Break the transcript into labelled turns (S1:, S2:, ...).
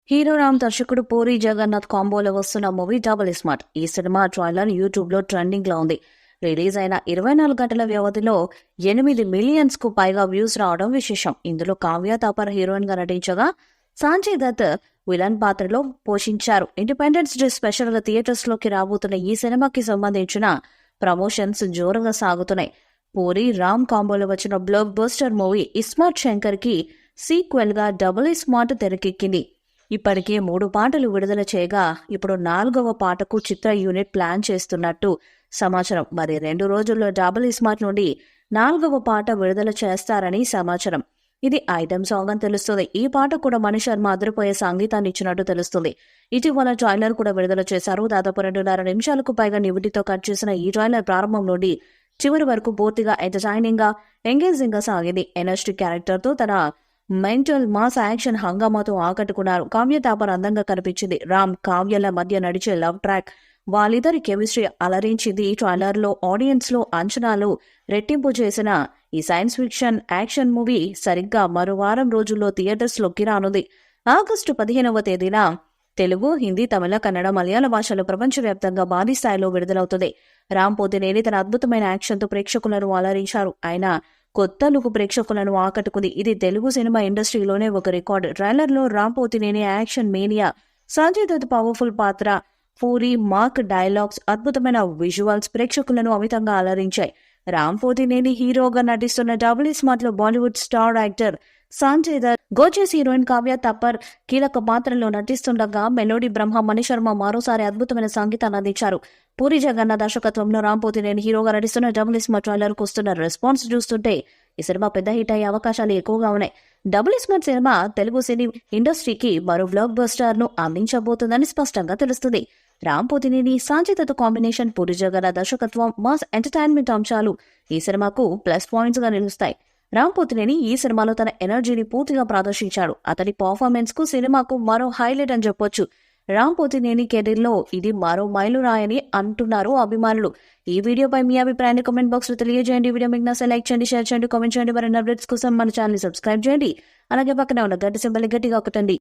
S1: Hero Ram దర్శకుడు పూరి జగన్నాథ్ కాంబోలో వస్తున్న movie double smart. ఈ సినిమా ట్రైలర్ యూట్యూబ్ లో ట్రెండింగ్ లో ఉంది. రిలీజ్ అయిన 24 గంటల వ్యవధిలో 8 మిలియన్స్ కు పైగా వ్యూస్ రావడం విశేషం. ఇందులో కావ్య తాపర్ హీరోయిన్ గా నటించగా సంజయ్ దత్ విలన్ పాత్రలో పోషించారు. ఇండిపెండెన్స్ డే స్పెషల్ గా థియేటర్స్ లోకి రాబోతున్న ఈ సినిమాకి సంబంధించిన ప్రమోషన్స్ జోరుగా సాగుతున్నాయి. పూరి రామ్ కాంబోలో వచ్చిన block buster movie iSmart Shankar కి సీక్వెల్ గా డబుల్ స్మార్ట్ తెరకెక్కింది. ఇప్పటికే 3 పాటలు విడుదల చేయగా ఇప్పుడు 4వ పాటకు చిత్ర యూనిట్ ప్లాన్ చేస్తున్నట్టు సమాచారం. మరి 2 రోజుల్లో డబుల్ స్మార్ట్ నుండి 4వ పాట విడుదల చేస్తారని సమాచారం. ఇది ఐటెం సాంగ్ అని తెలుస్తుంది. ఈ పాట కూడా మణి శర్మ అదిరిపోయే సంగీతాన్ని ఇచ్చినట్టు తెలుస్తుంది. ఇటీవల ట్రైలర్ కూడా విడుదల చేశారు. దాదాపు 2.5 నిమిషాలకు పైగా నివిటితో కట్ చేసిన ఈ ట్రైలర్ ప్రారంభం నుండి చివరి వరకు పూర్తిగా ఎంటర్టైనింగ్ గా ఎంగేజింగ్ గా సాగింది. ఎనర్జీ క్యారెక్టర్ తో తన మెంటల్ మాస్ యాక్షన్ హంగామాతో ఆకట్టుకున్నారు. కావ్య తాపర్ అందంగా కనిపించింది. రామ్ కావ్యల మధ్య నడిచే లవ్ ట్రాక్ వాళ్ళిద్దరి కెమిస్ట్రీ అలరించింది. ఈ ట్రైలర్ లో ఆడియన్స్ లో అంచనాలు రెట్టింపు చేసిన ఈ సైన్స్ ఫిక్షన్ యాక్షన్ మూవీ సరిగ్గా మరో వారం రోజుల్లో థియేటర్స్ లోకి రానుంది. ఆగస్టు 15వ తేదీన తెలుగు, హిందీ, తమిళ, కన్నడ, మలయాళ భాషలో ప్రపంచవ్యాప్తంగా భారీ స్థాయిలో విడుదలవుతుంది. రామ్ పోతినేని తన అద్భుతమైన యాక్షన్ తో ప్రేక్షకులను అలరించారు. ఆయన కొత్త లుక్ ప్రేక్షకులను ఆకట్టుకుంది. ఇది తెలుగు సినిమా ఇండస్ట్రీలోనే ఒక రికార్డు. ట్రైలర్ లో Ram Pothineni action mania, Sanjay Dutt powerful పాత్ర, పూరి మార్క్ డైలాగ్స్, అద్భుతమైన విజువల్స్ ప్రేక్షకులను అమితంగా అలరించాయి. రామ్ పోతినేని హీరోగా నటిస్తున్న డబుల్ స్మార్ట్ లో Bollywood star actor Sanjay Dutt, gorgeous heroine Kavya Thapar కీలక పాత్రలో నటిస్తుండగా మెలోడీ బ్రహ్మ మణి శర్మ మరోసారి అద్భుతమైన సంగీతాన్ని అందించారు. పూరి జగన్నాథ్ దర్శకత్వంలో రామ్ పోతినేని హీరోగా నటిస్తున్న డబుల్ స్మార్ట్ ట్రైలర్ కు వస్తున్న రెస్పాన్స్ చూస్తుంటే ఈ సినిమా పెద్ద హిట్ అయ్యే అవకాశాలు ఎక్కువగా ఉన్నాయి. డబుల్ స్మార్ట్ సినిమా తెలుగు సినీ ఇండస్ట్రీకి మరో బ్లాక్ బస్టర్ ను అందించబోతుందని స్పష్టంగా తెలుస్తుంది. రామ్ పోతినేని సంజయ్ దత్ కాంబినేషన్, పూరి జగన్నాథ్ దర్శకత్వం, మాస్ ఎంటర్టైన్మెంట్ అంశాలు ఈ సినిమాకు ప్లస్ పాయింట్స్ గా నిలుస్తాయి. రామ్ పోతినేని ఈ సినిమాలో తన ఎనర్జీని పూర్తిగా ప్రదర్శించాడు. అతని పర్ఫార్మెన్స్ కు సినిమాకు మరో హైలైట్ అని చెప్పొచ్చు. రామ్ పోతినేని కెరీర్ లో ఇది మరో మైలురాయని అంటున్నారు అభిమానులు. ఈ వీడియోపై మీ అభిప్రాయాన్ని కామెంట్ బాక్స్ లో తెలియజేయండి. వీడియో మీకు నచ్చితే లైక్ చేయండి, షేర్ చేయండి, కామెంట్ చేయండి. మరిన్ని అప్డేట్స్ కోసం మన ఛానల్ సబ్స్క్రైబ్ చేయండి. అలాగే పక్కనే ఉన్న గంట సింబల్ గట్టిగా కొట్టండి.